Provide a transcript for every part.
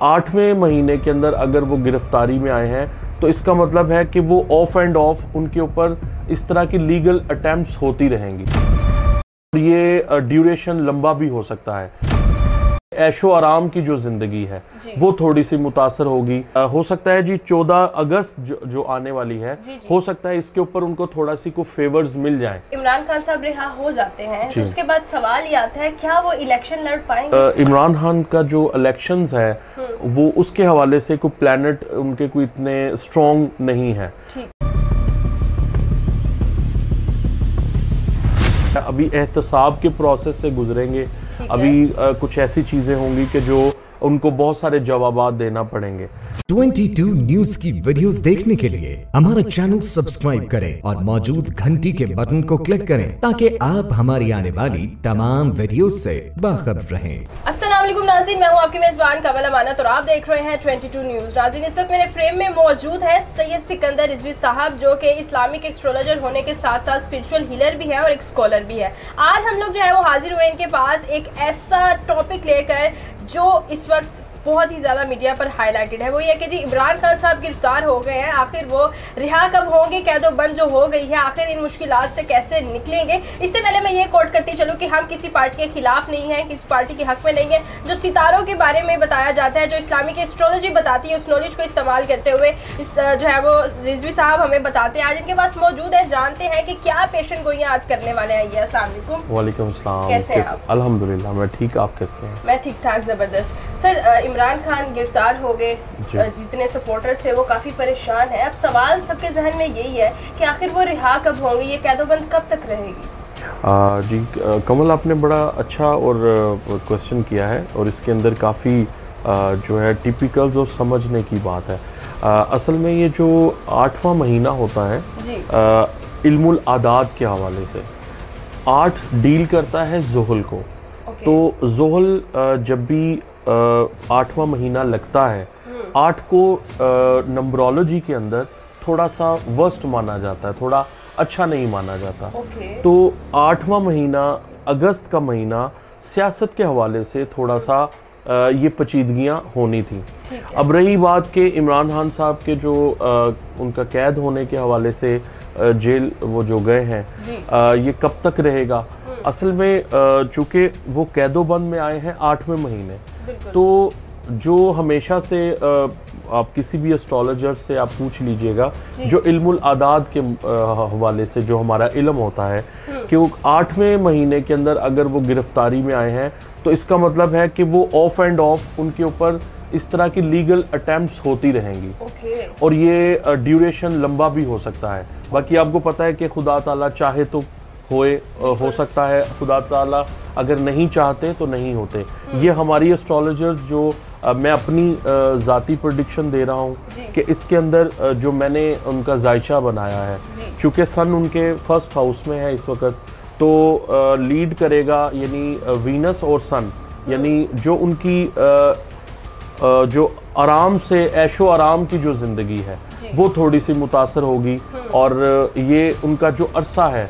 8वें महीने के अंदर अगर वो गिरफ्तारी में आए हैं तो इसका मतलब है कि वो ऑफ एंड ऑफ उनके ऊपर इस तरह की लीगल अटेम्प्ट्स होती रहेंगी। ये ड्यूरेशन लंबा भी हो सकता है। ऐशो आराम की जो ज़िंदगी है वो थोड़ी सी मुतासर होगी। हो सकता है जी 14 अगस्त जो आने वाली है हो सकता है इसके ऊपर उनको थोड़ा सी को फेवर्स मिल जाएं। इमरान खान साहब रिहा हो जाते हैं तो उसके बाद सवाल ये आता है क्या वो इलेक्शन लड़ पाएंगे? इमरान खान का जो इलेक्शंस है वो उसके हवाले से कोई प्लैनेट उनके कोई इतने स्ट्रॉन्ग नहीं है। अभी एहतसाब के प्रोसेस से गुजरेंगे। अभी कुछ ऐसी चीजें होंगी कि जो उनको बहुत सारे जवाबात देना पड़ेंगे। 22 न्यूज की वीडियोस देखने के लिए हमारा चैनल सब्सक्राइब करें और मौजूद घंटी के बटन को क्लिक करें ताकि आप हमारी आने वाली तमाम वीडियोस से बाखबर रहें। अस्सलाम वालेकुम नाज़रीन, मैं हूं आपकी मेजबान कमल अमानत और आप देख रहे हैं 22 न्यूज। नाज़रीन, इस वक्त मेरे फ्रेम में मौजूद है सैयद सिकंदर रिजवी साहब, जो कि इस्लामिक एस्ट्रोलॉजर होने के साथ साथ स्पिरिचुअल हीलर भी है और एक स्कॉलर भी है। आज हम लोग जो है वो हाजिर हुए इनके पास एक ऐसा टॉपिक लेकर जो इस वक्त बहुत ही ज़्यादा मीडिया पर हाईलाइटेड है। वो ये कि जी इमरान खान साहब गिरफ्तार हो गए हैं, आखिर वो रिहा कब होंगे, कैदोबंद जो हो गई है आखिर इन मुश्किलात से कैसे निकलेंगे। इससे पहले मैं ये कोट करती चलूँ कि हम किसी पार्टी के खिलाफ नहीं हैं, किसी पार्टी के हक में नहीं है। जो सितारों के बारे में बताया जाता है, जो इस्लामिक एस्ट्रोलॉजी बताती है, उस नॉलेज को इस्तेमाल करते हुए इस जो है वो रिजवी साहब हमें बताते हैं। आज इनके पास मौजूद है, जानते हैं कि क्या पेशन गोइयाँ आज करने वाले हैं ये। अस्सलाम वालेकुम। वालेकुम सलाम। कैसे हैं आप? अल्हम्दुलिल्लाह मैं ठीक, आप कैसे हैं? मैं ठीक ठाक, ज़बरदस्त। सर, इमरान खान गिरफ्तार हो गए, जितने सपोर्टर्स थे वो काफ़ी परेशान हैं। अब सवाल सबके जहन में यही है कि आखिर वो रिहा कब होंगे, ये कैदोबंद कब तक रहेगी? जी कमल, आपने बड़ा अच्छा और क्वेश्चन किया है और इसके अंदर काफ़ी जो है टिपिकल्स और समझने की बात है। असल में ये जो 8वां महीना होता है इल्मुल आदाद के हवाले से 8 डील करता है ज़ुहल को। तो ज़ुहल जब भी 8वां महीना लगता है, 8 को नंबरोलॉजी के अंदर थोड़ा सा वर्स्ट माना जाता है, थोड़ा अच्छा नहीं माना जाता। तो 8वां महीना अगस्त का महीना सियासत के हवाले से थोड़ा सा ये पेचीदगियाँ होनी थी। अब रही बात कि इमरान खान साहब के जो उनका कैद होने के हवाले से जेल वो जो गए हैं, ये कब तक रहेगा। असल में चूँकि वो कैदोबंद में आए हैं 8वें महीने, तो जो हमेशा से आप किसी भी एस्ट्रोलॉजर से आप पूछ लीजिएगा, जो इल्मुल आदाद के हवाले से जो हमारा इल्म होता है कि वो 8वें महीने के अंदर अगर वो गिरफ्तारी में आए हैं तो इसका मतलब है कि वो ऑफ एंड ऑफ उनके ऊपर इस तरह की लीगल अटेम्प्ट्स होती रहेंगी। और ये ड्यूरेशन लंबा भी हो सकता है। बाकी आपको पता है कि खुदा ताला चाहे तो हो सकता है, खुदा ताला अगर नहीं चाहते तो नहीं होते। ये हमारी एस्ट्रोलॉजर्स जो मैं अपनी ज़ाती प्रेडिक्शन दे रहा हूँ कि इसके अंदर जो मैंने उनका जायचा बनाया है, चूँकि सन उनके फर्स्ट हाउस में है इस वक्त, तो लीड करेगा यानी वीनस और सन, यानी जो उनकी जो आराम से ऐशो आराम की जो ज़िंदगी है वो थोड़ी सी मुतासर होगी। और ये उनका जो अरसा है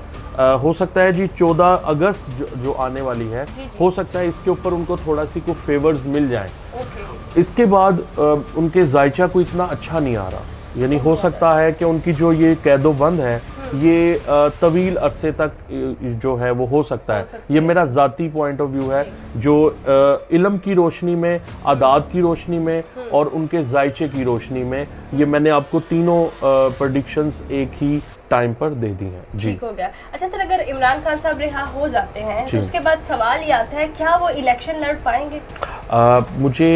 हो सकता है जी 14 अगस्त जो आने वाली है हो सकता है इसके ऊपर उनको थोड़ा सी को फेवर्स मिल जाएं। इसके बाद उनके जायचा को इतना अच्छा नहीं आ रहा, यानी हो सकता है कि उनकी जो ये कैदोबंद है ये तवील अरसे तक जो है वो हो सकता है। ये मेरा ज़ाती पॉइंट ऑफ व्यू है, जो इल्म की रोशनी में, आदाद की रोशनी में और उनके जायचे की रोशनी में, ये मैंने आपको तीनों प्रेडिक्शंस एक ही टाइम पर दे दी हैं। जी ठीक हो गया। अच्छा सर, अगर इमरान खान साहब रिहा हो जाते हैं तो उसके बाद सवाल ये आता है क्या वो इलेक्शन लड़ पाएंगे? मुझे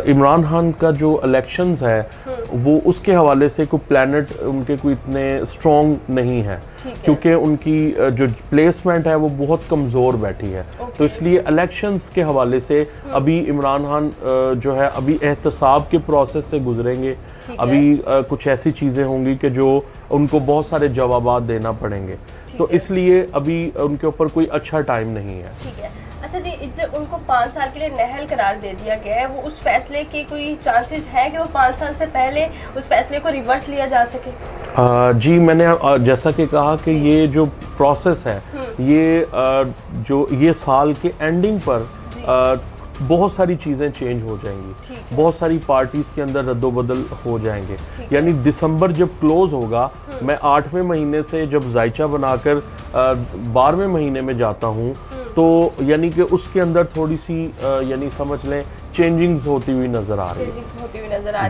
इमरान खान का जो इलेक्शंस है वो उसके हवाले से कोई प्लैनेट उनके कोई इतने स्ट्रॉन्ग नहीं है, क्योंकि उनकी जो प्लेसमेंट है वो बहुत कमज़ोर बैठी है। तो इसलिए इलेक्शंस के हवाले से अभी इमरान खान जो है अभी एहतसाब के प्रोसेस से गुजरेंगे। अभी कुछ ऐसी चीज़ें होंगी कि जो उनको बहुत सारे जवाबात देना पड़ेंगे, तो इसलिए अभी उनके ऊपर कोई अच्छा टाइम नहीं है। ठीक है। अच्छा जी, उनको 5 साल के लिए नहल करार दे दिया गया है, वो उस फैसले के कोई चांसेस हैं कि वो 5 साल से पहले उस फैसले को रिवर्स लिया जा सके? जी मैंने जैसा कि कहा कि ये जो प्रोसेस है ये जो ये साल के एंडिंग पर बहुत सारी चीज़ें चेंज हो जाएंगी, बहुत सारी पार्टीज के अंदर रद्दोबदल हो जाएंगे। यानी दिसंबर जब क्लोज होगा, मैं 8वें महीने से जब जायचा बनाकर 12वें महीने में जाता हूँ, तो यानी कि उसके अंदर थोड़ी सी यानी समझ लें चेंजिंग्स होती हुई नजर आ रही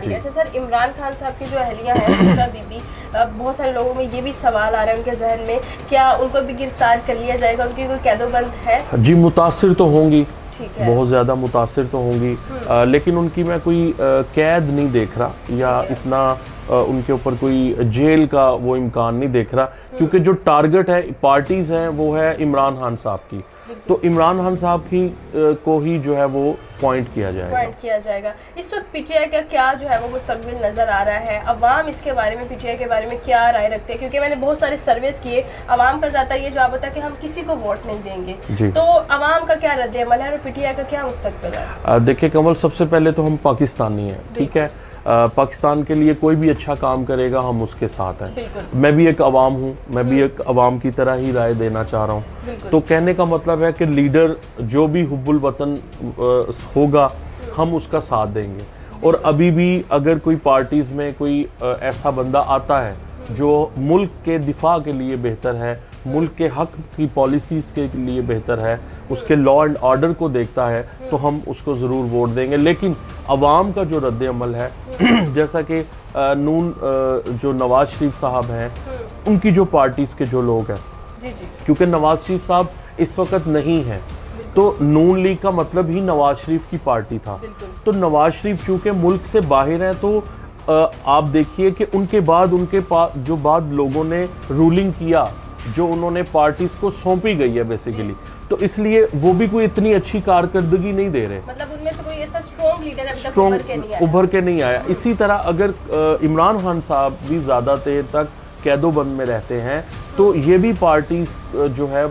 है। अच्छा सर, इमरान खान साहब की जो अहलिया है बुशरा बीबी, बहुत सारे लोगों में ये भी सवाल आ रहा है उनके जहन में, क्या उनको भी गिरफ्तार कर लिया जाएगा? उनकी कोई कैदोबंद है? जी, मुतासिर तो होंगी, बहुत ज़्यादा मुतासिर तो होंगी, लेकिन उनकी मैं कोई कैद नहीं देख रहा या इतना उनके ऊपर कोई जेल का वो इम्कान नहीं देख रहा, क्योंकि जो टारगेट है पार्टीज हैं वो है इमरान खान साहब की, तो इमरान खान साहब की को ही जो है वो पॉइंट किया जाएगा। इस वक्त पीटीआई का क्या जो है वो मुस्तकबिल नजर आ रहा है? अवाम इसके बारे में, पीटीआई के बारे में क्या राय रखते हैं? क्योंकि मैंने बहुत सारे सर्वेस किए, अवाम का ज़्यादा ये जवाब होता है कि हम किसी को वोट नहीं देंगे, तो अवाम का क्या रद्द अमल है और पीटीआई का क्या मुस्तकबिल है? देखिए कमल, सबसे पहले तो हम पाकिस्तानी हैं, ठीक है, पाकिस्तान के लिए कोई भी अच्छा काम करेगा हम उसके साथ हैं। मैं भी एक अवाम हूँ, मैं भी एक अवाम की तरह ही राय देना चाह रहा हूँ। तो कहने का मतलब है कि लीडर जो भी हुब्बुल वतन होगा हम उसका साथ देंगे। और अभी भी अगर कोई पार्टीज़ में कोई ऐसा बंदा आता है जो मुल्क के दिफा के लिए बेहतर है, मुल्क के हक की पॉलिसीज़ के लिए बेहतर है, उसके लॉ एंड ऑर्डर को देखता है, तो हम उसको ज़रूर वोट देंगे। लेकिन अवाम का जो रद्द अमल है जैसा कि नून जो नवाज शरीफ साहब हैं, उनकी जो पार्टीज़ के जो लोग हैं, क्योंकि नवाज शरीफ साहब इस वक्त नहीं है, तो नून लीग का मतलब ही नवाज शरीफ की पार्टी था। तो नवाज शरीफ चूँकि मुल्क से बाहर हैं, तो आप देखिए कि उनके बाद उनके जो बाद लोगों ने रूलिंग किया, जो उन्होंने पार्टीज को सौंपी गई है बेसिकली, तो इसलिए वो भी कोई इतनी अच्छी कारकर्दगी नहीं दे रहे। मतलब उनमें से कोई ऐसा स्ट्रॉन्ग लीडर अभी तक उभर के नहीं आया। इसी तरह अगर इमरान खान साहब भी ज़्यादा देर तक कैदोबंद में रहते हैं, तो ये भी पार्टी जो है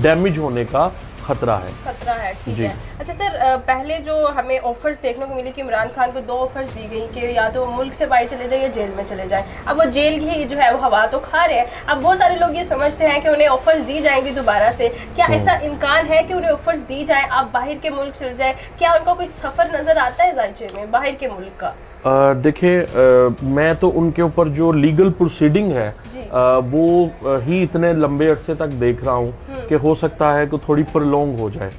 डैमेज होने का खतरा है। ठीक है। अच्छा सर, पहले जो हमें ऑफर्स देखने को मिली कि इमरान खान को 2 ऑफर्स दी गई कि या तो मुल्क से बाहर चले जाए या जेल में चले जाए। अब वो जेल की जो है वो हवा तो खा रहे हैं। अब बहुत सारे लोग ये समझते हैं कि उन्हें ऑफर्स दी जाएंगी दोबारा से। क्या ऐसा इम्कान है कि उन्हें ऑफर्स दी जाए, आप बाहर के मुल्क चले जाए? क्या उनका कोई सफ़र नज़र आता है जायचे में बाहर के मुल्क का? देखिए, मैं तो उनके ऊपर जो लीगल प्रोसीडिंग है वो ही इतने लंबे अरसे तक देख रहा हूँ कि हो सकता है कि थोड़ी प्रलोंग हो जाए।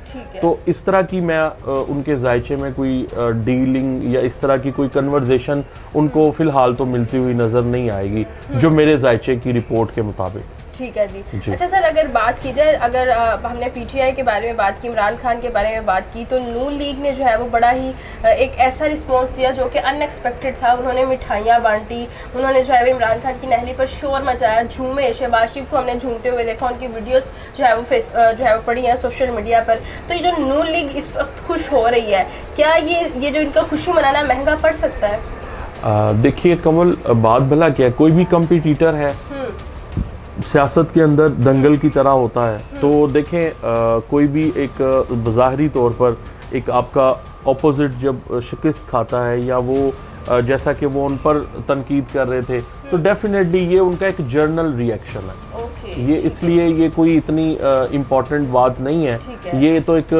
तो इस तरह की मैं उनके जायचे में कोई डीलिंग या इस तरह की कोई कन्वर्जेशन उनको फ़िलहाल तो मिलती हुई नज़र नहीं आएगी, जो मेरे जायचे की रिपोर्ट के मुताबिक। ठीक है जी। अच्छा सर, अगर बात की जाए, अगर हमने पीटीआई के बारे में बात की, इमरान खान के बारे में बात की, तो नून लीग ने जो है वो बड़ा ही एक ऐसा रिस्पांस दिया जो कि अनएक्सपेक्टेड था। उन्होंने मिठाइयाँ बांटी, उन्होंने जो है वो इमरान खान की नहली पर शोर मचाया, झूमे। शहबाज शरीफ को हमने झूमते हुए देखा, उनकी वीडियोस जो है वो पड़ी हैं सोशल मीडिया पर। तो ये जो नून लीग इस वक्त खुश हो रही है, क्या ये जो इनका खुशी मनाना महंगा पड़ सकता है? देखिए कमल, बात भला क्या, कोई भी कंपटीटर है सियासत के अंदर दंगल की तरह होता है। तो देखें, कोई भी एक बज़ाहिरी तौर पर एक आपका ऑपोजिट जब शिकस्त खाता है या वो जैसा कि वो उन पर तनकीद कर रहे थे, तो डेफिनेटली ये उनका एक जर्नल रिएक्शन है। ये इसलिए ये कोई इतनी इम्पोर्टेंट बात नहीं है। ये तो एक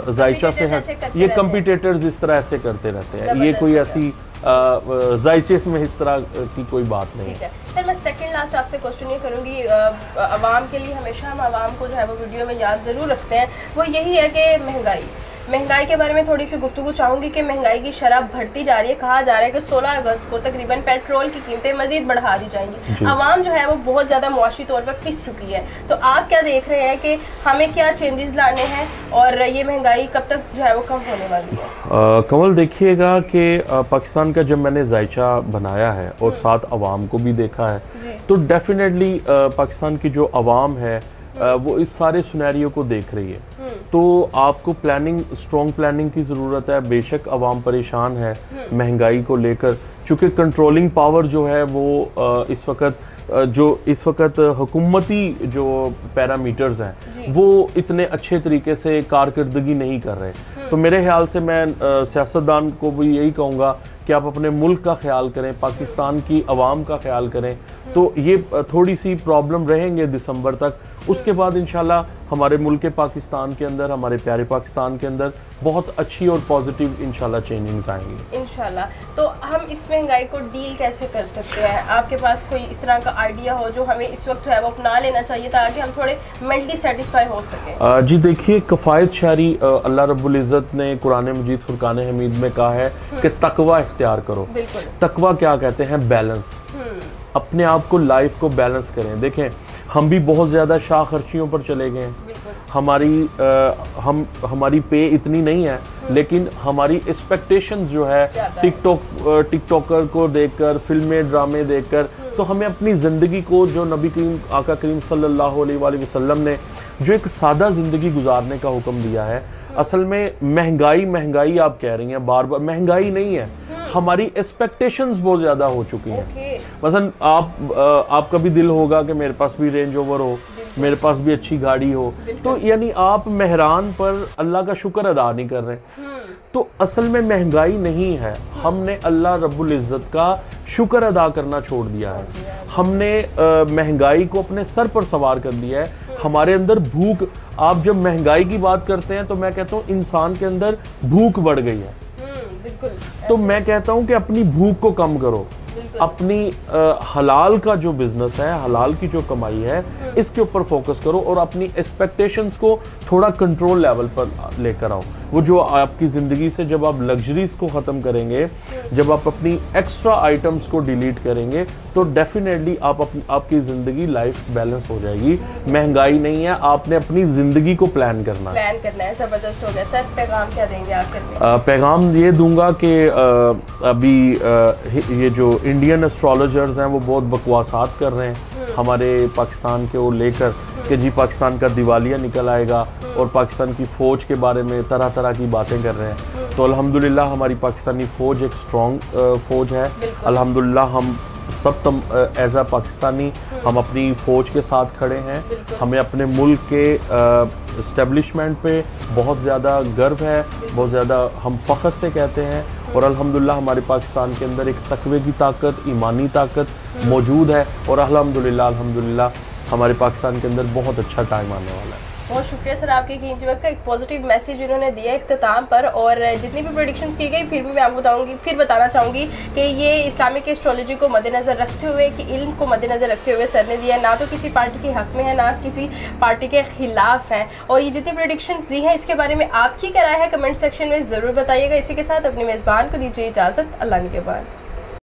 जायचा से है, ये कंपटीटर्स इस तरह ऐसे करते रहते हैं। ये कोई ऐसी जायचे में इस तरह की कोई बात नहीं। ठीक है सर, मैं सेकंड लास्ट आपसे क्वेश्चन ये करूँगी, आवाम के लिए हमेशा हम आवाम को जो है वो वीडियो में याद ज़रूर रखते हैं, वो यही है कि महंगाई के बारे में थोड़ी सी गुफ्तगू चाहूँगी कि महंगाई की शरह बढ़ती जा रही है। कहा जा रहा है कि 16 अगस्त को तकरीबन पेट्रोल की कीमतें मज़ीद बढ़ा दी जाएंगी। आवाम जो है वो बहुत ज़्यादा मुआशी तौर पर पिस चुकी है। तो आप क्या देख रहे हैं कि हमें क्या चेंजेस लाने हैं और ये महंगाई कब तक जो है वो कम होने वाली है? कमल, देखिएगा कि पाकिस्तान का जब मैंने जायचा बनाया है और साथ आवाम को भी देखा है, तो डेफिनेटली पाकिस्तान की जो आवाम है वो इस सारे सिनेरियो को देख रही है। तो आपको स्ट्रॉन्ग प्लानिंग की ज़रूरत है। बेशक आवाम परेशान है महंगाई को लेकर, चूँकि कंट्रोलिंग पावर जो है वो इस वक्त हुकूमती जो पैरामीटर्स हैं वो इतने अच्छे तरीके से कारकर्दगी नहीं कर रहे। तो मेरे ख्याल से मैं सियासतदान को भी यही कहूँगा कि आप अपने मुल्क का ख्याल करें, पाकिस्तान की आवाम का ख्याल करें तो ये थोड़ी सी प्रॉब्लम रहेंगे दिसंबर तक। उसके बाद इंशाल्लाह हमारे मुल्क पाकिस्तान के अंदर, हमारे प्यारे पाकिस्तान के अंदर बहुत अच्छी और पॉजिटिव इंशाल्लाह चेंजिंग्स आएंगी इंशाल्लाह। तो हम इस महंगाई को डील कैसे कर सकते हैं? आपके पास कोई इस तरह का आइडिया हो जो हमें इस वक्त है वो अपना लेना चाहिए ताकि हम थोड़े मेंटली सेटिस्फाई हो सके? जी देखिए, कफ़ायत शारी अल्लाह रब्बुल इज़्ज़त ने कुरान मजीद फुरकान हमीद में कहा है कि तकवा इख्तियार करो। तकवा क्या कहते हैं? बैलेंस। अपने आप को, लाइफ को बैलेंस करें। देखें, हम भी बहुत ज़्यादा शाह खर्चियों पर चले गए हैं। हमारी पे इतनी नहीं है, लेकिन हमारी एक्सपेक्टेशंस जो है टिकटॉकर को देखकर, फिल्में ड्रामे देखकर, तो हमें अपनी ज़िंदगी को, जो नबी करीम आका करीम सल्लल्लाहु अलैहि वसल्लम ने जो एक सादा ज़िंदगी गुजारने का हुक्म दिया है, असल में महंगाई आप कह रही हैं, बार बार महंगाई नहीं है, हमारी एक्सपेक्टेशंस बहुत ज़्यादा हो चुकी हैं। मसलन आपका भी दिल होगा कि मेरे पास भी रेंज ओवर हो, मेरे पास भी अच्छी गाड़ी हो, तो यानी आप मेहरान पर अल्लाह का शुक्र अदा नहीं कर रहे। तो असल में महंगाई नहीं है, हमने अल्लाह रब्बुल इज़्ज़त का शुक्र अदा करना छोड़ दिया है। हमने महंगाई को अपने सर पर सवार कर लिया है। हमारे अंदर भूख, आप जब महंगाई की बात करते हैं तो मैं कहता हूँ इंसान के अंदर भूख बढ़ गई है। तो मैं कहता हूँ कि अपनी भूख को कम करो, अपनी हलाल का जो बिजनेस है, हलाल की जो कमाई है, इसके ऊपर फोकस करो और अपनी एक्सपेक्टेशंस को थोड़ा कंट्रोल लेवल पर लेकर आओ। वो जो आपकी ज़िंदगी से जब आप लग्जरीज को ख़त्म करेंगे, जब आप अपनी एक्स्ट्रा आइटम्स को डिलीट करेंगे, तो डेफिनेटली आपकी ज़िंदगी, लाइफ बैलेंस हो जाएगी। महंगाई नहीं है, आपने अपनी ज़िंदगी को प्लान करना है। ज़बरदस्त हो गया सर। पैगाम क्या देंगे आखिर में? पैगाम ये दूंगा कि अभी ये जो इंडियन एस्ट्रोलॉजर्स हैं वो बहुत बकवासात कर रहे हैं हमारे पाकिस्तान के वो लेकर कि जी पाकिस्तान का दिवालिया निकल आएगा और पाकिस्तान की फ़ौज के बारे में तरह तरह की बातें कर रहे हैं। तो अल्हम्दुलिल्लाह हमारी पाकिस्तानी फ़ौज एक स्ट्रॉन्ग फ़ौज है। अल्हम्दुलिल्लाह हम सब एज आ पाकिस्तानी हम अपनी फ़ौज के साथ खड़े हैं। हमें अपने मुल्क के इस्टेब्लिशमेंट पे बहुत ज़्यादा गर्व है, बहुत ज़्यादा हम फ़ख्र से कहते हैं। और अल्हम्दुलिल्लाह हमारे पाकिस्तान के अंदर एक तकवे की ताकत, ईमानी ताकत मौजूद है और अल्हम्दुलिल्लाह हमारे पाकिस्तान के अंदर बहुत अच्छा टाइम आने वाला है। बहुत शुक्रिया सर आपके कीमती वक्त का, एक पॉजिटिव मैसेज उन्होंने दिया इख्तिताम पर। और जितनी भी प्रेडिक्शंस की गई फिर भी मैं आपको बताना चाहूँगी कि ये इस्लामिक एस्ट्रोलॉजी को मद्देनज़र रखते हुए, कि इल्म को मद्देनज़र रखते हुए सर ने दिया, ना तो किसी पार्टी के हक़ में है, ना किसी पार्टी के ख़िलाफ़ है। और ये जितनी प्रेडिक्शंस दी हैं इसके बारे में आपकी क्या राय है कमेंट सेक्शन में ज़रूर बताइएगा। इसी के साथ अपने मेज़बान को दीजिए इजाज़त। अल्लाह के बाद।